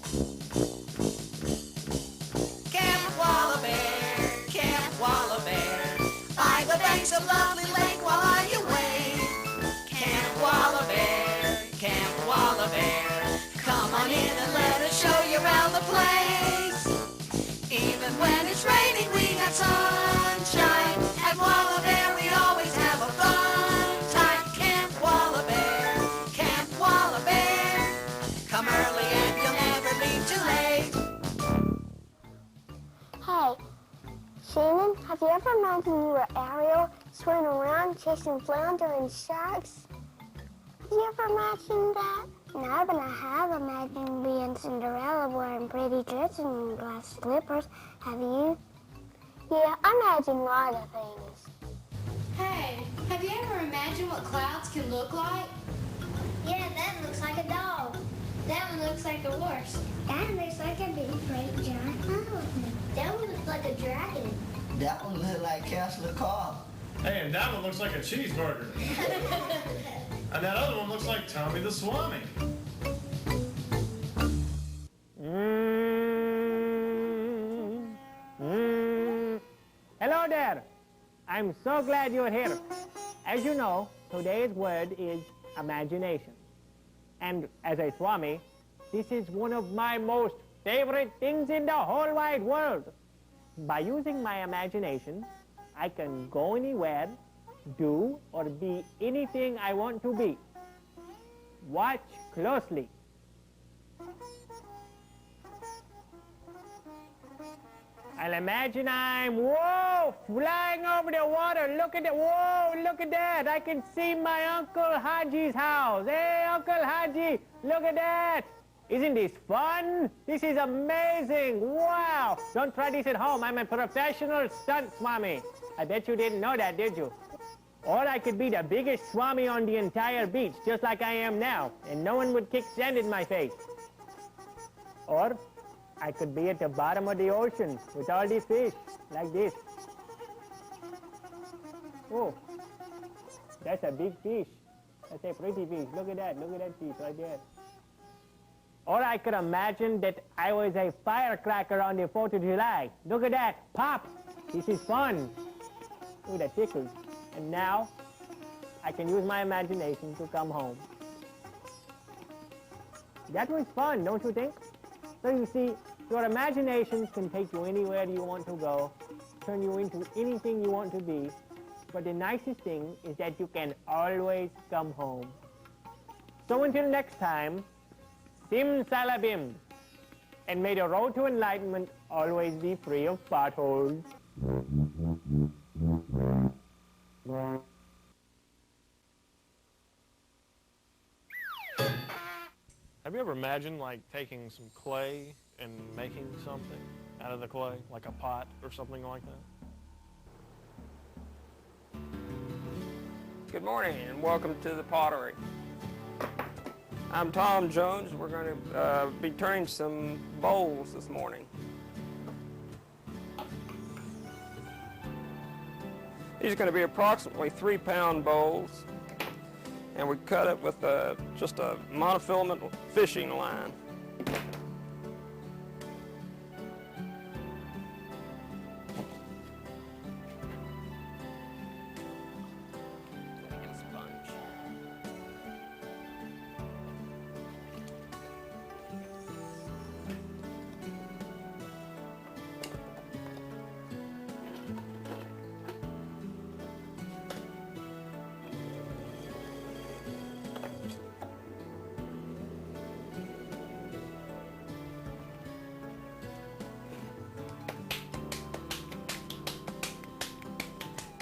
Camp WALABEAR, Camp WALABEAR, by the banks of lovely lake while you wait. Camp WALABEAR, Camp WALABEAR, come on in and let us show you around the place. Even when it's raining, we got sunshine. At WALABEAR, we always have a fun time. Camp WALABEAR, Camp WALABEAR, come early and you'll never leave too late. Hey, Shannon, have you ever imagined you were Ariel swimming around chasing flounder and sharks? Have you ever imagined that? No, but I have imagined being Cinderella wearing pretty dresses and glass slippers. Have you? Yeah, I imagine a lot of things. Hey, have you ever imagined what clouds can look like? Yeah, that looks like a dog. That one looks like a horse. That looks like a big, great, giant elephant. That one looks like a dragon. That one looks like Castle Cobb. Hey, and that one looks like a cheeseburger. And that other one looks like Tommy the Swami. Hello there. I'm so glad you're here. As you know, today's word is imagination. And as a Swami, this is one of my most favorite things in the whole wide world. By using my imagination, I can go anywhere, do or be anything I want to be. Watch closely. I'll imagine I'm, whoa, flying over the water. Look at that, whoa, look at that. I can see my Uncle Haji's house. Hey, Uncle Haji, look at that. Isn't this fun? This is amazing. Wow. Don't try this at home. I'm a professional stunt Swami. I bet you didn't know that, did you? Or I could be the biggest Swami on the entire beach, just like I am now, and no one would kick sand in my face. Or I could be at the bottom of the ocean with all these fish, like this. Oh, that's a big fish. That's a pretty fish. Look at that fish right there. Or I could imagine that I was a firecracker on the 4th of July. Look at that, pop. This is fun. Ooh, that tickles. And now, I can use my imagination to come home. That was fun, don't you think? So you see, your imagination can take you anywhere you want to go, turn you into anything you want to be, but the nicest thing is that you can always come home. So until next time, Sim Salabim, and may the road to enlightenment always be free of potholes. Have you ever imagined like taking some clay and making something out of the clay, like a pot or something like that? Good morning and welcome to the pottery. I'm Tom Jones. We're going to be turning some bowls this morning. These are going to be approximately 3-pound bowls, and we cut it with just a monofilament fishing line.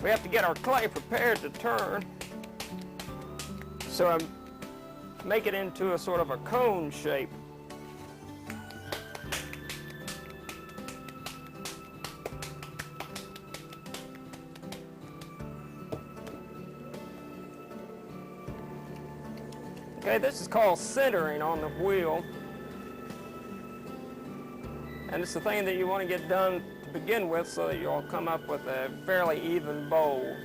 We have to get our clay prepared to turn. So I make it into a sort of a cone shape. Okay, this is called centering on the wheel. And it's the thing that you want to get done to begin with so that you'll come up with a fairly even bowl.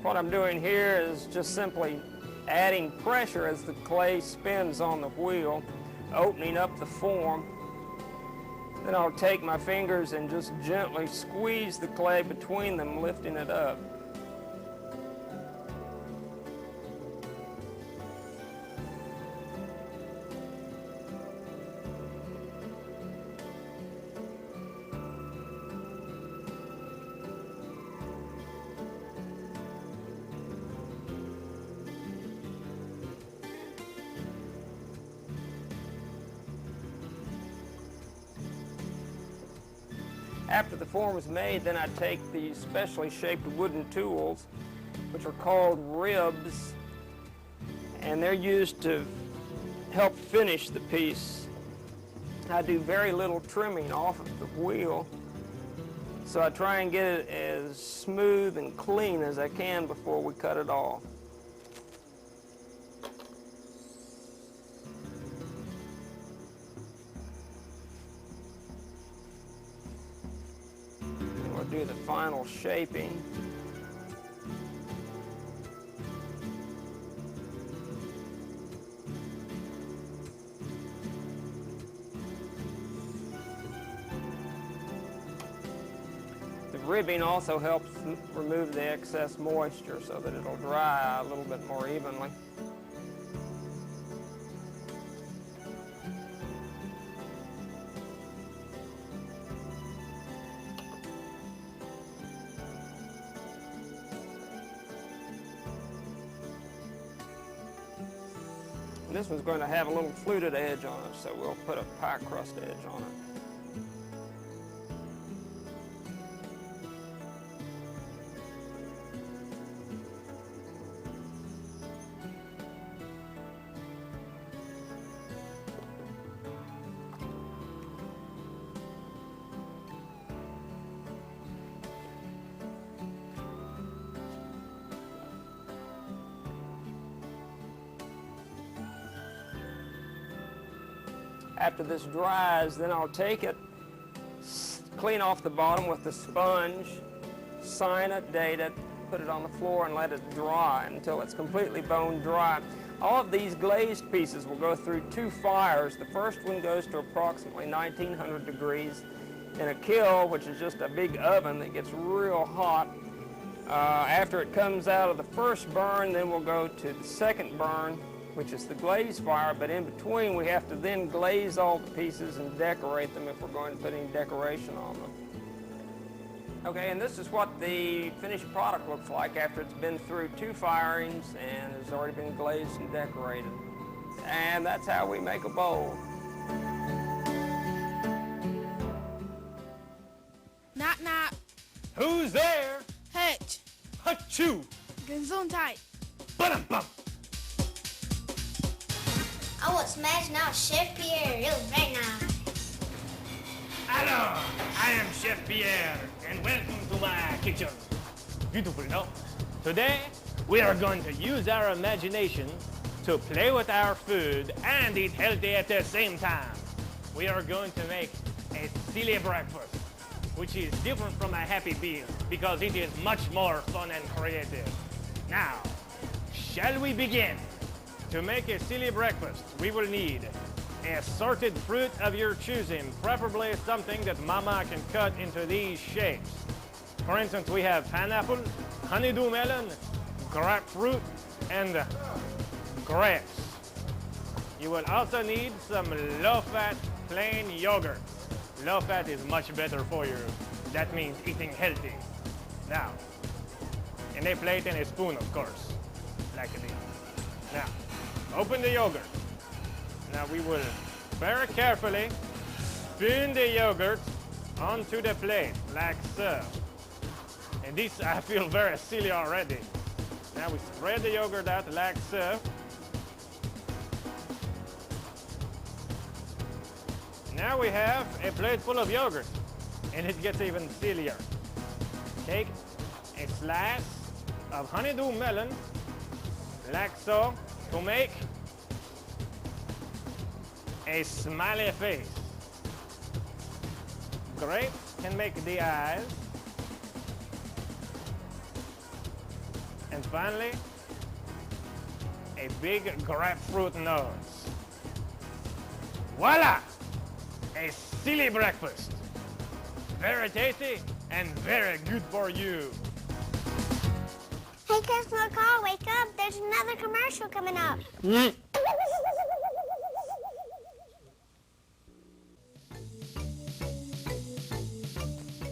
What I'm doing here is just simply adding pressure as the clay spins on the wheel, opening up the form. Then I'll take my fingers and just gently squeeze the clay between them, lifting it up. After the form is made, then I take these specially shaped wooden tools, which are called ribs, and they're used to help finish the piece. I do very little trimming off of the wheel, so I try and get it as smooth and clean as I can before we cut it off. Do the final shaping. The ribbing also helps remove the excess moisture so that it'll dry a little bit more evenly. This one's going to have a little fluted edge on it, so we'll put a pie crust edge on it. After this dries, then I'll take it, clean off the bottom with the sponge, sign it, date it, put it on the floor and let it dry until it's completely bone dry. All of these glazed pieces will go through 2 fires. The first one goes to approximately 1900 degrees in a kiln, which is just a big oven that gets real hot. After it comes out of the first burn, then we'll go to the second burn, which is the glaze fire, but in between we have to then glaze all the pieces and decorate them if we're going to put any decoration on them. Okay, and this is what the finished product looks like after it's been through 2 firings and has already been glazed and decorated. And that's how we make a bowl. Knock knock. Who's there? Hutch. Achoo! Gesundheit. Ba-dum-bum! I was imagine now Chef Pierre. It was very nice. Hello, I am Chef Pierre, and welcome to my kitchen. Beautiful, no? Today, we are going to use our imagination to play with our food and eat healthy at the same time. We are going to make a silly breakfast, which is different from a happy meal because it is much more fun and creative. Now, shall we begin? To make a silly breakfast, we will need assorted fruit of your choosing, preferably something that Mama can cut into these shapes. For instance, we have pineapple, honeydew melon, grapefruit, and grapes. You will also need some low-fat plain yogurt. Low-fat is much better for you. That means eating healthy. Now, in a plate and a spoon, of course, like this. Now, open the yogurt. Now we will very carefully spoon the yogurt onto the plate, like so. And this, I feel very silly already. Now we spread the yogurt out like so. Now we have a plate full of yogurt, and it gets even sillier. Take a slice of honeydew melon, like so, to make a smiley face. Grapes can make the eyes. And finally, a big grapefruit nose. Voila! A silly breakfast. Very tasty and very good for you. Hey, Chris McCall, wake up. There's another commercial coming up.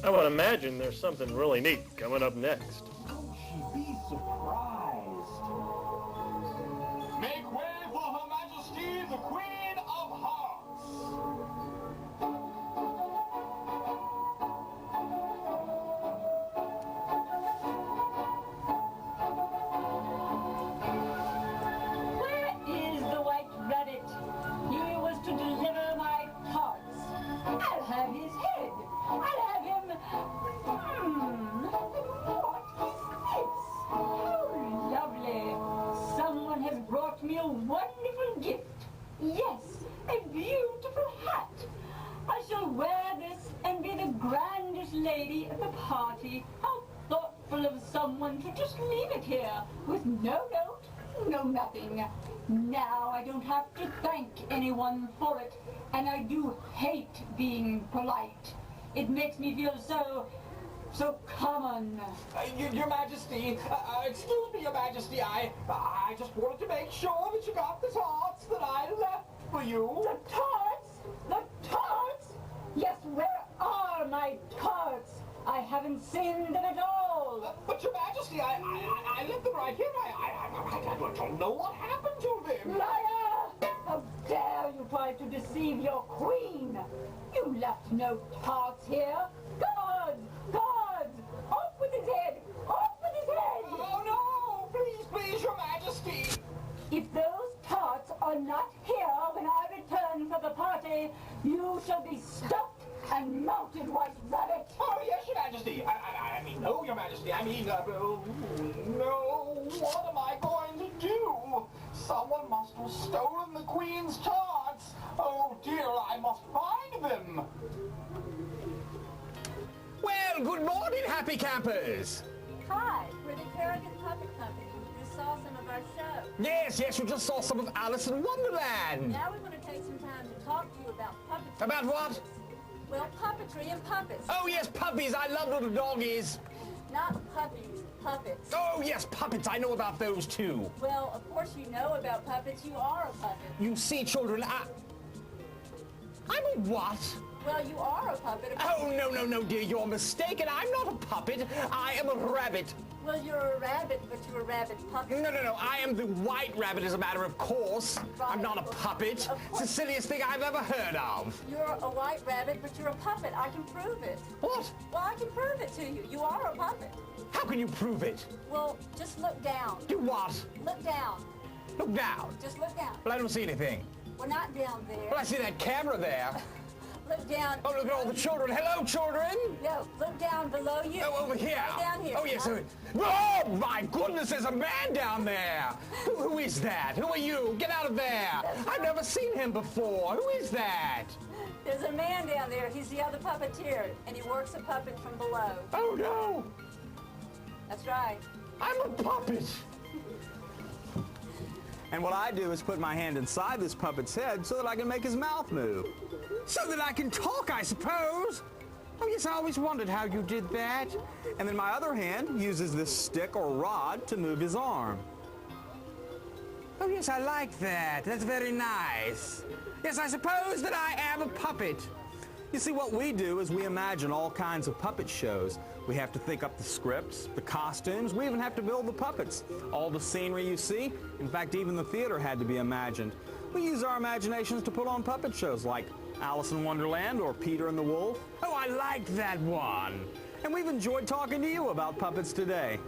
I would imagine there's something really neat coming up next. She'd be surprised. Make way for Her Majesty, the Queen of Hearts. Where is the white rabbit? He was to deliver my tarts. I'll have his head. I'll have him. What is this? Oh, lovely. Someone has brought me a wonderful gift. Yes, a beautiful hat. I shall wear this and be the grandest lady at the party. How thoughtful of someone to just leave it here with no note, no nothing. Now I don't have to thank anyone for it, and I do hate being polite. It makes me feel so common. Your Majesty, excuse me, Your Majesty, I just wanted to make sure that you got the tarts that I left for you. The tarts? The tarts? Yes, where are my tarts? I haven't seen them at all. But Your Majesty, I left them right here. I don't know what happened to them. Liar! How dare you try to deceive your queen? You left no tarts here. Guards! Guards! Off with his head! Off with his head! Oh no! Please, Your Majesty. If those tarts are not here when I return for the party, you shall be stuffed and mounted, White Rabbit. Oh, yes, Your Majesty. I mean, no, Your Majesty. I mean, no. What am I going to do? Someone must have stolen the Queen's tarts. Oh, dear, I must find them. Well, good morning, happy campers. Hi, we're the Kerrigan Puppet Company. We just saw some of our show. Yes, we just saw some of Alice in Wonderland. Now we want to take some time to talk to you about puppetry. About what? Well, puppetry and puppets. Oh, yes, puppies. I love little doggies. Not puppies, puppets. Oh, yes, puppets. I know about those, too. Well, of course you know about puppets. You are a puppet. You see, children, I'm a what? Well, you are a puppet. Oh, no, dear. You're mistaken. I'm not a puppet. I am a rabbit. Well, you're a rabbit, but you're a rabbit puppet. No. I am the white rabbit, as a matter of course. Right. I'm not a puppet. It's the silliest thing I've ever heard of. You're a white rabbit, but you're a puppet. I can prove it. What? Well, I can prove it to you. You are a puppet. How can you prove it? Well, just look down. Do what? Look down. Look down. Just look down. Well, I don't see anything. We're not down there. Well, I see that camera there. Look down. Oh, look at all the children. Hello, children. No, look down below you. Oh, over here. Right down here. Oh, yes. Oh, my goodness, there's a man down there. Who is that? Who are you? Get out of there. I've never seen him before. Who is that? There's a man down there. He's the other puppeteer, and he works a puppet from below. Oh, no. That's right. I'm a puppet. And what I do is put my hand inside this puppet's head so that I can make his mouth move. So that I can talk, I suppose. Oh, yes, I always wondered how you did that. And then my other hand uses this stick or rod to move his arm. Oh, yes, I like that. That's very nice. Yes, I suppose that I am a puppet. You see, what we do is we imagine all kinds of puppet shows. We have to think up the scripts, the costumes, we even have to build the puppets. All the scenery you see, in fact, even the theater had to be imagined. We use our imaginations to put on puppet shows like Alice in Wonderland or Peter and the Wolf. Oh, I like that one. And we've enjoyed talking to you about puppets today.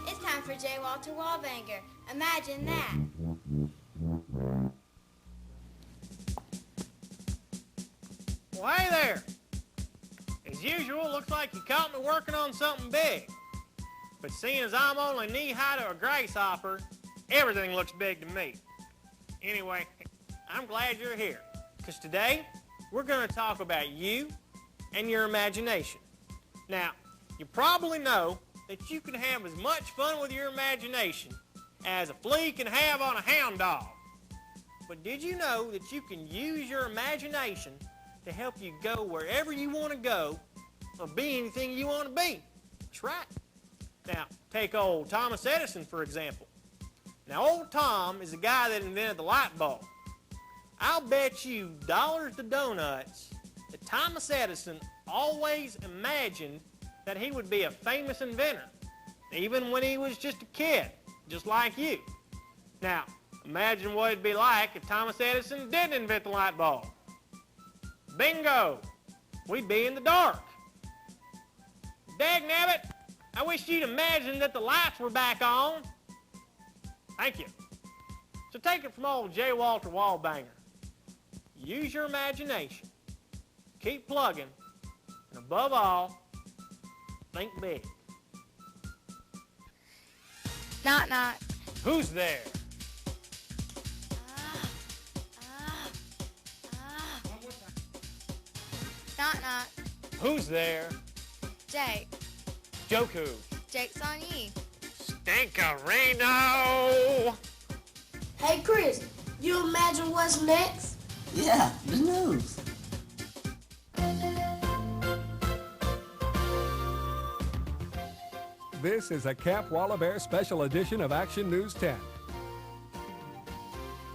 It's time for J. Walter Wallbanger. Imagine that. Well, hey there. As usual, looks like you caught me working on something big. But seeing as I'm only knee-high to a grasshopper, everything looks big to me. Anyway, I'm glad you're here, because today we're going to talk about you and your imagination. Now, you probably know that you can have as much fun with your imagination as a flea can have on a hound dog. But did you know that you can use your imagination to help you go wherever you want to go or be anything you want to be? That's right. Now, take old Thomas Edison, for example. Now, old Tom is the guy that invented the light bulb. I'll bet you dollars to donuts that Thomas Edison always imagined that he would be a famous inventor, even when he was just a kid, just like you. Now, imagine what it'd be like if Thomas Edison didn't invent the light bulb. Bingo! We'd be in the dark. Dagnabbit, I wish you'd imagine that the lights were back on. Thank you. So take it from old J. Walter Wallbanger. Use your imagination. Keep plugging. And above all, think big. Knock, knock. Who's there? Knock, knock. Who's there? Jake. Joku. Jake's on you. Stinkerino! Hey, Chris, you imagine what's next? Yeah, the news. This is a Camp WALABEAR special edition of Action News 10.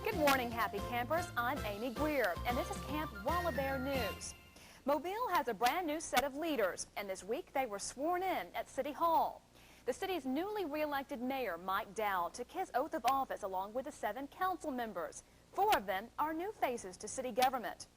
Good morning, happy campers. I'm Amy Greer, and this is Camp WALABEAR News. Mobile has a brand new set of leaders, and this week they were sworn in at City Hall. The city's newly re-elected mayor, Mike Dowd, took his oath of office along with the 7 council members. 4 of them are new faces to city government.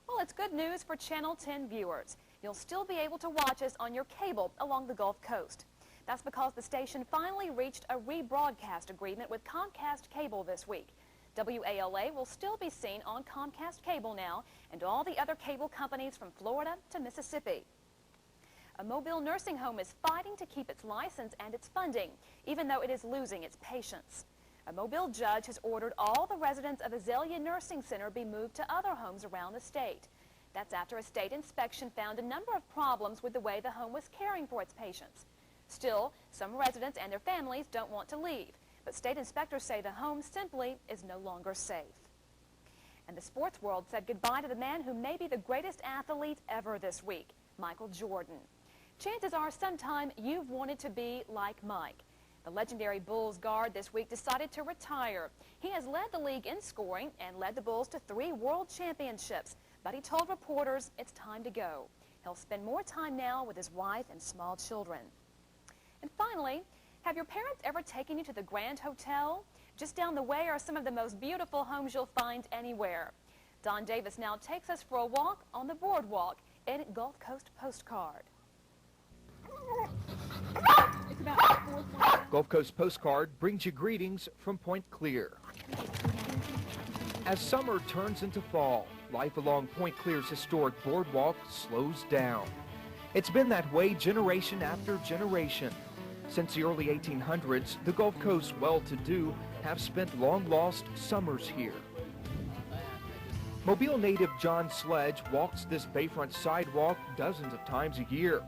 Well, it's good news for Channel 10 viewers. You'll still be able to watch us on your cable along the Gulf Coast. That's because the station finally reached a rebroadcast agreement with Comcast Cable this week. WALA will still be seen on Comcast Cable now, and all the other cable companies from Florida to Mississippi. A Mobile nursing home is fighting to keep its license and its funding, even though it is losing its patients. A Mobile judge has ordered all the residents of Azalea Nursing Center be moved to other homes around the state. That's after a state inspection found a number of problems with the way the home was caring for its patients. Still, some residents and their families don't want to leave, but state inspectors say the home simply is no longer safe. And the sports world said goodbye to the man who may be the greatest athlete ever this week, Michael Jordan. Chances are sometime you've wanted to be like Mike. The legendary Bulls guard this week decided to retire. He has led the league in scoring and led the Bulls to 3 world championships, but he told reporters it's time to go. He'll spend more time now with his wife and small children. And finally, have your parents ever taken you to the Grand Hotel? Just down the way are some of the most beautiful homes you'll find anywhere. Don Davis now takes us for a walk on the boardwalk in Gulf Coast Postcard. Gulf Coast Postcard brings you greetings from Point Clear. As summer turns into fall, life along Point Clear's historic boardwalk slows down. It's been that way generation after generation. Since the early 1800s, the Gulf Coast well-to-do have spent long-lost summers here. Mobile native John Sledge walks this bayfront sidewalk dozens of times a year.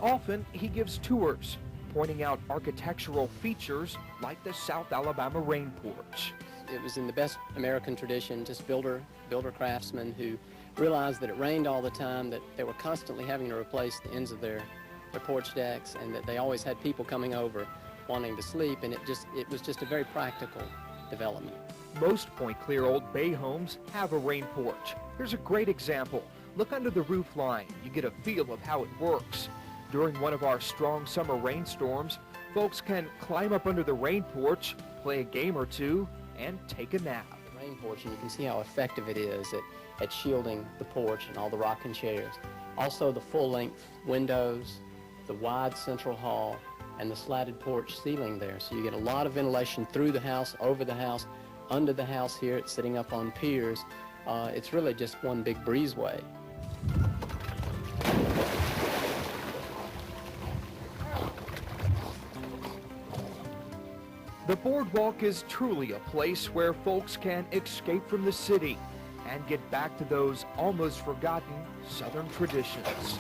Often, he gives tours, pointing out architectural features like the South Alabama Rain Porch. It was in the best American tradition, just builder craftsmen who realized that it rained all the time, that they were constantly having to replace the ends of their porch decks, and that they always had people coming over wanting to sleep, and it was just a very practical development. Most Point Clear Old Bay homes have a rain porch. Here's a great example. Look under the roof line. You get a feel of how it works. During one of our strong summer rainstorms, folks can climb up under the rain porch, play a game or two, and take a nap. The rain porch, and you can see how effective it is at shielding the porch and all the rocking chairs. Also the full-length windows, the wide central hall, and the slatted porch ceiling there. So you get a lot of ventilation through the house, over the house, under the house here. It's sitting up on piers. It's really just one big breezeway. The boardwalk is truly a place where folks can escape from the city. and get back to those almost forgotten Southern traditions.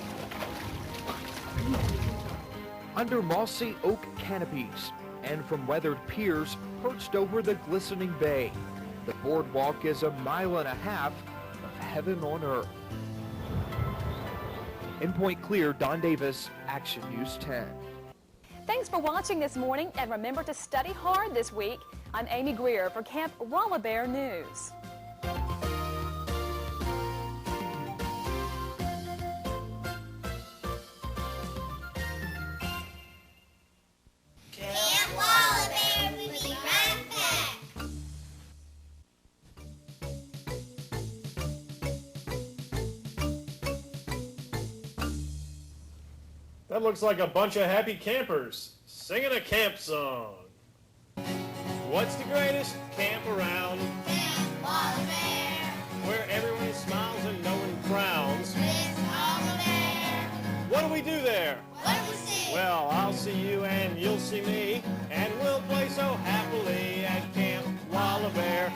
Under mossy oak canopies and from weathered piers perched over the glistening bay, the boardwalk is 1.5 miles of heaven on earth. In Point Clear, Don Davis, Action News 10. Thanks for watching this morning, and remember to study hard this week. I'm Amy Greer for Camp WALABEAR News. Camp WALABEAR, we'll be right back. That looks like a bunch of happy campers singing a camp song. What's the greatest camp around? Camp WALABEAR, Where everyone smiles and no one frowns. it's WALABEAR. What do we do there? What do we see? Well, I'll see you and you'll see me, and we'll play so happily at Camp WALABEAR.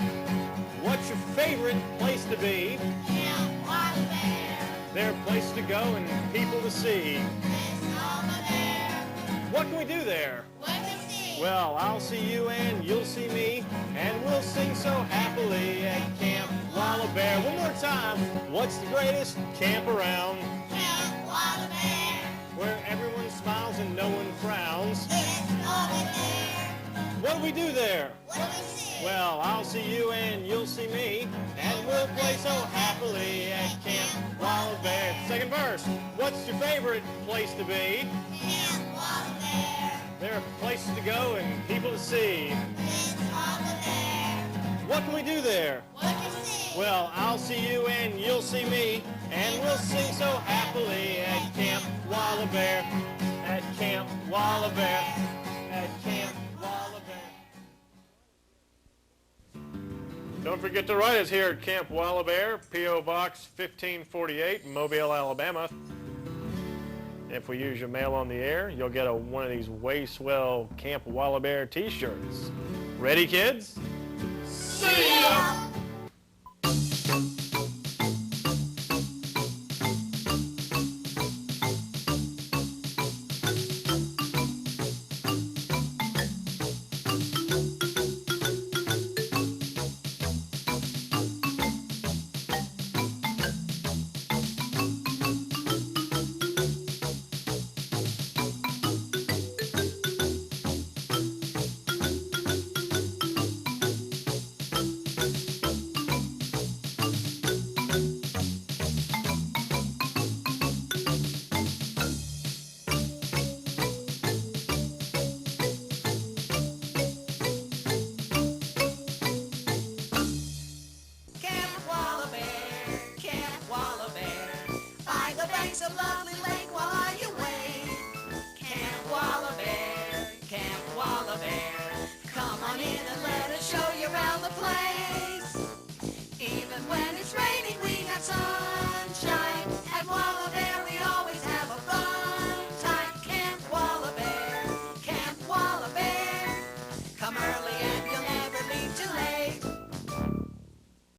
What's your favorite place to be? Camp WALABEAR, Their place to go and people to see. it's WALABEAR. What can we do there? What do we see? Well, I'll see you and you'll see me, and we'll sing so happily at Camp WALABEAR. One more time. What's the greatest camp around? Camp WALABEAR, Where everyone smiles and no one frowns. it's WALABEAR. What do we do there? What do we see? Well, I'll see you and you'll see me, and we'll play so happily at Camp WALABEAR. Second verse. What's your favorite place to be? Camp WALABEAR, There are places to go and people to see. it's WALABEAR. What can we do there? What do we see? Well, I'll see you and you'll see me, and we'll sing so happily at Camp WALABEAR. At Camp WALABEAR. At Camp WALABEAR. Don't forget to write us here at Camp WALABEAR, P.O. Box 1548, Mobile, Alabama. If we use your mail on the air, you'll get one of these way swell Camp WALABEAR t-shirts. Ready, kids? See ya! Camp WALABEAR, Camp WALABEAR, by the banks of lovely